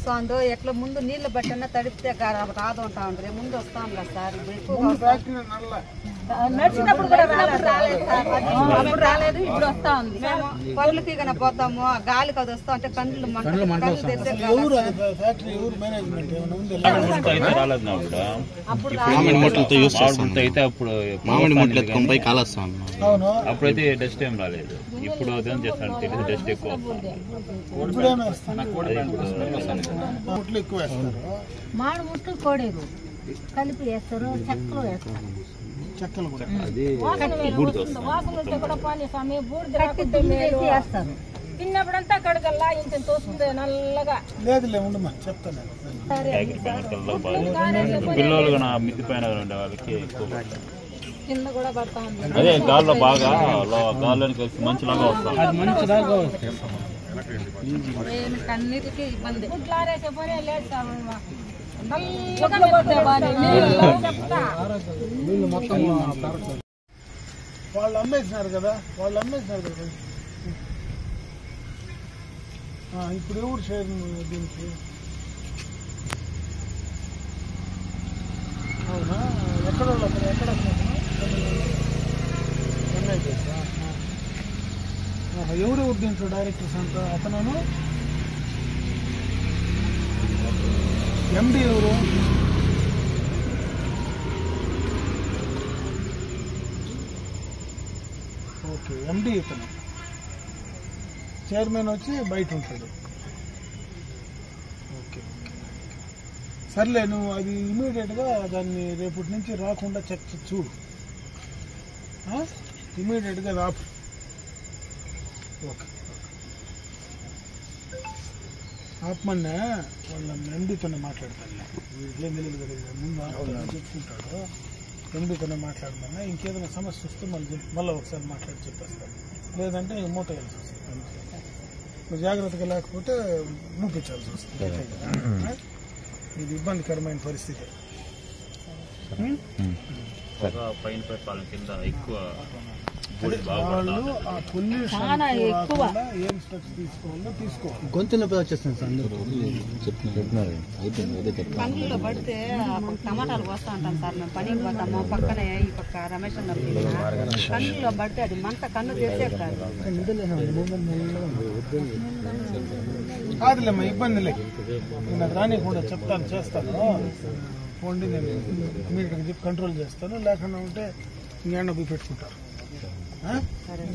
వస్తుందో ఎట్లా ముందు నీళ్లు పట్టినా తడిపితే రాదు ఉంటా ఉంటారు ముందు వస్తాం కదా సార్ నడిచినప్పుడు కూడా రాలేదు ఇప్పుడు వస్తా ఉంది పనులకి కన్నా పోతాము గాలికి అది వస్తా అంటే కళ్ళు అప్పుడైతే డస్ట్ ఏం రాలేదు ఇప్పుడు అదేం చేస్తాను తెలియదు డస్ట్ ఎక్కువ మామిడి ముట్లు కోడేరు కలిపి వేస్తారు చెక్కలు వేస్తారు వేస్తారు తిన్నప్పుడంతా కడగల్లా ఇంత తోస్తుంది నల్లగా లేదులే ఉండమ్మా చెప్తాను పిల్లలు కూడా మిద్ది పైన ఉండే వాళ్ళకి ఎక్కువ కింద కూడా పడతా ఉంది అదే గాల్లో బాగా గాల్లోని కలిసి మంచిలాగా వస్తాం కన్నీటికి ఇబ్బంది గుడ్లారేసే పనే లేదు సార్ వాళ్ళు అమ్మేసినారు కదా ఇప్పుడు ఎవరు షేర్ దీనికి అవునా ఎక్కడ ఎవరెవరు దీంట్లో డైరెక్టర్స్ అంతా అతను ఎండి ఎవరు ఓకే ఎండి ఇతను చైర్మన్ వచ్చి బయట ఉంటాడు ఓకే సర్లే నువ్వు అది ఇమీడియట్గా దాన్ని రేపటి నుంచి రాకుండా చెక్ చూడు ఇమీడియట్గా రాపు ఓకే ఆత్మన్నే వాళ్ళ ఎండితోనే మాట్లాడతాను ఇట్లే తెలియదు కదా ముందు చెప్పుకుంటాడు ఎండితోనే మాట్లాడమన్నా ఇంకేదైనా సమస్య వస్తే మళ్ళీ ఒకసారి మాట్లాడి చెప్పేస్తాను లేదంటే మూత వేయాల్సి వస్తుంది నువ్వు జాగ్రత్తగా లేకపోతే మూపించాల్సి వస్తుంది ఇది ఇబ్బందికరమైన పరిస్థితి పైన పెట్టాలని కింద ఎక్కువ వాళ్ళు ఆ పొల్యూషన్ ఏం స్టెప్స్ తీసుకోవాలి గొంతు నొప్పి వచ్చేస్తుంది సార్ కళ్ళలో పడితే టమాటాలు వస్తా ఉంటాం సార్ మేము పనికి పోతాము పక్కనే ఈ పక్క రమేష్ కళ్ళలో పడితే అది మంట కన్ను తెచ్చే కాదులేమ్మా ఇబ్బంది లేదు నేను రానికుండా చెప్తాను చేస్తాను పోండి నేను ఇమీడియట్గా చెప్పి కంట్రోల్ చేస్తాను లేకుండా ఉంటే ఇంకేమన్నా పెట్టుకుంటారు సరే